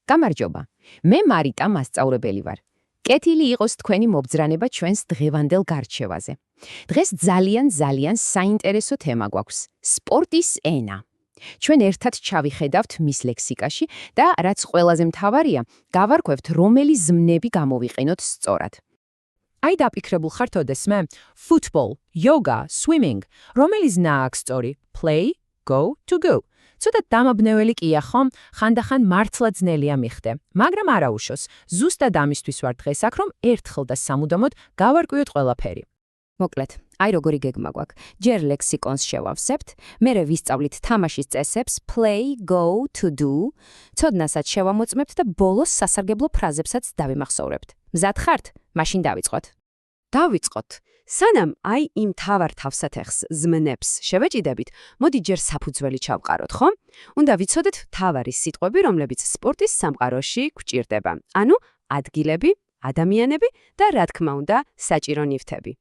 გამარჯობა. მე მარიტა მასწავლებელი ვარ. კეთილი იყოს თქვენი მობძრანება ჩვენს დღევანდელ გარჩევაზე. დღეს ძალიან საინტერესო თემა გვაქვს. სპორტის ენა. ჩვენ ერთად ჩავიხედავთ მის ლექსიკაში და რაც ყველაზე მთავარია, გავარკვევთ რომელი ზმნები გამოვიყენოთ სწორად. აი დაფიქრებულ ხართ ოდესმე? Football, yoga, swimming. რომელი ზნა აქვს სწორი? Play, go, to go. ცოტა დამაბნეველი კია ხომ? ხანდახან მართლა ძნელია მიხდე. მაგრამ არა უშოს. ზუსტად ამისთვის ვარ დღეს აქ, რომ ერთხელ და სამუდამოდ გავარკვიოთ ყველაფერი. მოკლედ, აი როგორი გეგმა გვაქვს. ჯერ ლექსიკონს შევავსებთ, მერე ვისწავლით თამაშის წესებს, play, go, to do, ცოდნასაც შევამოწმებთ და ბოლოს სასარგებლო ფრაზებსაც დავიმახსოვრებთ. მზად ხართ? მაშინ დავიწყოთ. დავიწყოთ. სანამ აი იმ თავარ თავსათეხს ზმნებს შევეჭიდებით, მოდი ჯერ საფუძველი ჩავყაროთ, ხომ? უნდა ვიცოდეთ თავარი სიტყვები, რომლებიც სპორტის სამყაროში გვჭირდება. ანუ ადგილები, ადამიანები და რა თქმა უნდა, საჭირო ნივთები.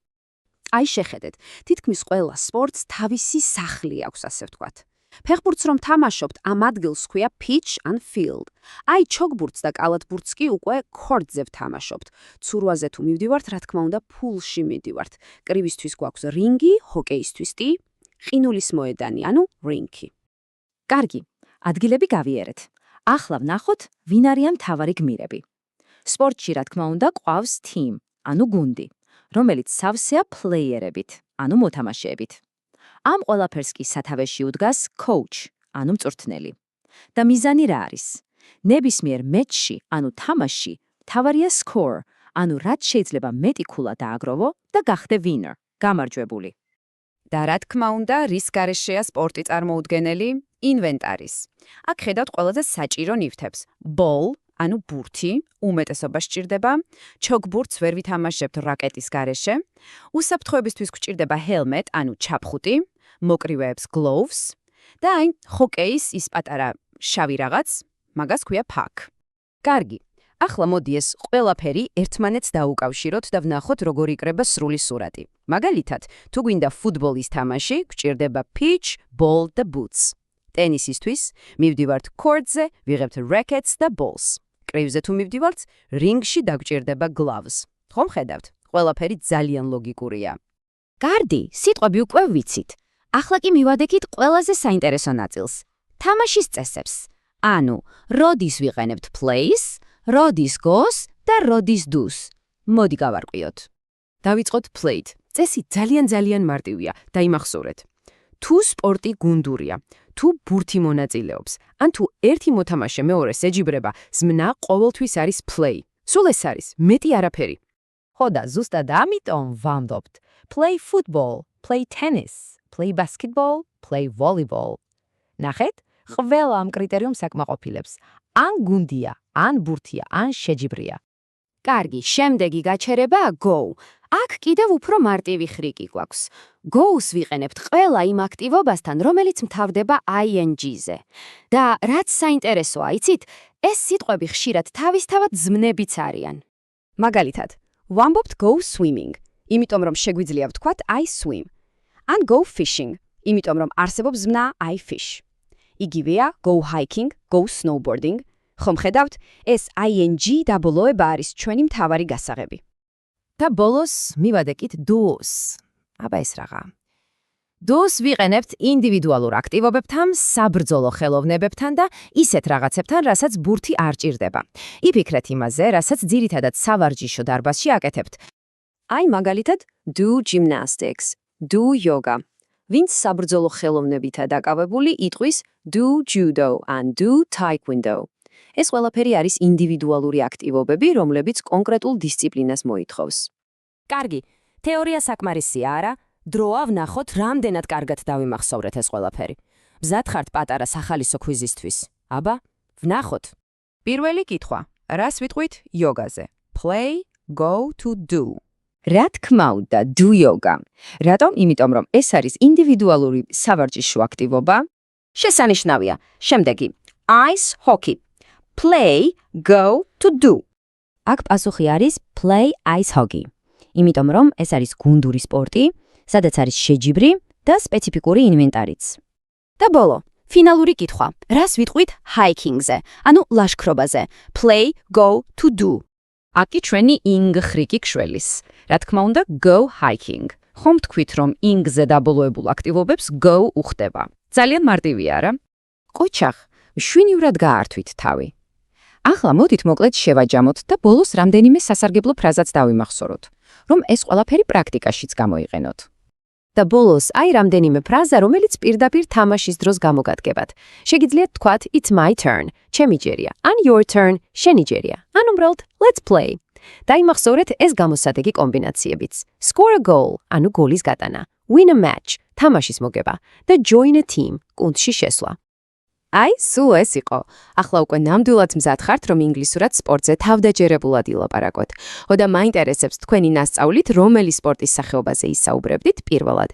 აი შეხედეთ, თითქმის ყველა სპორტს თავისი სახლი აქვს, ასე ვთქვათ. ფეხბურთს რომ თამაშობთ, ამ ადგილს ჰქვია pitch ან field. აი ჩოგბურთს და კალათბურთს კი უკვე ქორდზე ვთამაშობთ. ცურვაზე თუ მივდივართ, რა თქმა უნდა, ფულში მივდივართ. კრივისთვის გვაქვს რინგი, ჰოკეისთვის კი ყინულის მოედანი, ანუ რინკი. კარგი, ადგილები გავიარეთ. ახლა ვნახოთ, ვინ არიან მთავარი გმირები. სპორტში, რა თქმა უნდა, ყავს team, ანუ გუნდი, რომელიც სავსეა პლეიერებით, ანუ მოთამაშეებით. ამ ყველაფერს კი სათავეში უდგას coach, ანუ მწვრთნელი. და მიზანი რა არის? ნებისმიერ მეჩში, ანუ თამაშში, მთავარია score, ანუ რაც შეიძლება მეტი ქულა დააგროვო და გახდე winner, გამარჯვებული. და რა თქმა უნდა, რის გარეშეა სპორტი წარმოუდგენელი? ინვენტარის. აქ ხედავთ ყველაზე საჭირო ნივთებს. Ball, ანუ ბურთი, უმეტესობა სჭირდება, ჩოგბურთს ვერ ვითამაშებთ რაკეტის გარეშე, უსაფრთხოებისთვის გვჭირდება helmet, ანუ ჩაფხუტი, მოკრივეებს gloves და აი ჰოკეის ის პატარა შავი რაღაც, მაგას ქვია puck. კარგი. ახლა მოდი ეს ყველაფერი ერთმანეთს დაუკავშიროთ და ვნახოთ როგორ იკრება სრული სურათი. მაგალითად, თუ გვინდა ფუტბოლის თამაში, გვჭირდება pitch, ball და boots. ტენისისთვის მივდივართ კორტზე, ვიღებთ rackets და balls. კრივზე თუ მივდივართ, რინგში დაგვჭირდება gloves. ხომ ხედავთ? ყველაფერი ძალიან ლოგიკურია. გარდი, სიტყვები უკვე ვიცით. ახლა კი მივადექით ყველაზე საინტერესო ნაწილს. თამაშის წესებს. ანუ, როდის ვიყენებთ plays, როდის goes და როდის does. მოდი გავარკვიოთ. დავიწყოთ played. წესი ძალიან მარტივია, დაიმახსოვრეთ. თუ სპორტი გუნდურია, თუ ბურთი მონაწილეობს, ან თუ ერთი მოთამაშე მეორეს ეჯიბრება, ზმნა ყოველთვის არის play. სულ ეს არის, მეტი არაფერი. ხო და ზუსტად ამიტომ ვამბობთ. Play football, play tennis, play basketball, play volleyball. ნახეთ, ყველა ამ კრიტერიუმს აკმაყოფილებს. ან გუნდია, ან ბურთია, ან შეჯიბრია. კარგი, შემდეგი გაჩერება go. აქ კიდევ უფრო მარტივი ხრიკი გვაქვს. Go-ს ვიყენებთ ყველა იმ აქტივობასთან, რომელიც მთავრდება ing-ზე. და რაც საინტერესოა, იცით, ეს სიტყვები ხშირად თავისთავად ზმნებიც არიან. მაგალითად, ვამბობთ go swimming, იმიტომ რომ შეგვიძლია ვთქვათ I swim. ან go fishing, იმიტომ რომ არსებობს ზმნა I fish. იგივეა go hiking, go snowboarding. ხომ ხედავთ, ეს ing დაბოლოება არის ჩვენი მთავარი გასაღები. და ბოლოს მივადეკით do's. აბა ეს რაღა. do's ვიყენებთ ინდივიდუალურ აქტივობებთან, საბრძოლო ხელოვნებებთან და ისეთ რაღაცებთან, რასაც ბურთი არ ჭირდება. იფიქრეთ იმაზე, რასაც ძირითადად სავარჯიშო დარბაზში აკეთებთ. აი მაგალითად do gymnastics, do yoga. ვინც საბრძოლო ხელოვნებითა დაკავებული იტყვის do judo ან do taekwondo. ეს ყველაფერი არის ინდივიდუალური აქტივობები, რომლებიც კონკრეტულ დისციპლინას მოითხოვს. კარგი, თეორია საკმარისია, არა? დროა ვნახოთ, რამდენად კარგად დავიმახსოვრეთ ეს ყველაფერი. მზად ხართ პატარა სახალისო კვიზისთვის? აბა, ვნახოთ. პირველი კითხვა. რას ვიტყვით იოგაზე? Play, go to do. რა თქმა უნდა, do yoga. რატომ? იმიტომ რომ ეს არის ინდივიდუალური სავარჯიშო აქტივობა. შესანიშნავია. შემდეგი. Ice hockey. Play, go to do. აქ პასუხი არის play ice hockey. იმიტომ რომ ეს არის გუნდური სპორტი, სადაც არის შეჯიბრი და სპეციფიკური ინვენტარიც. და ბოლო, ფინალური კითხვა. რას ვიტყვით hiking-ზე? ანუ ლაშქრობაზე. Play, go, to do. აკი ჩვენი ing ხრიკი გშველის. რა თქმა უნდა, go hiking. ხომ თქვით, რომ ing-ზე დაბოლოებულ აქტივობებს go უხდება. ძალიან მარტივია, რა? ყოჩახ, მშვენივრად გაართვით თავი. ახლა მოდით მოკლედ შევაჯამოთ და ბოლოს რამდენიმე სასარგებლო ფრაზაც დავიმახსოვროთ, რომ ეს ყველაფერი პრაქტიკაშიც გამოიყენოთ. და ბოლოს აი რამდენიმე ფრაზა, რომელიც პირდაპირ თამაშის დროს გამოგადგებათ. შეგიძლიათ თქვათ it's my turn, ჩემი ჯერია, ან your turn, შენი ჯერია. ან უბრალოდ let's play. დაიმახსოვრეთ ეს გამოსადეგი კომბინაციებიც. Score a goal, ანუ გოლის გატანა, win a match, თამაშის მოგება და join a team, გუნდში შესვლა. აი, სულ ეს იყო. ახლა უკვე ნამდვილად მზად ხართ, რომ ინგლისურად სპორტზე თავდაჯერებულად ილაპარაკოთ. ხოდა მაინტერესებს თქვენი ნასწავლით, რომელი სპორტის სახეობაზე ისაუბრებდით პირველად.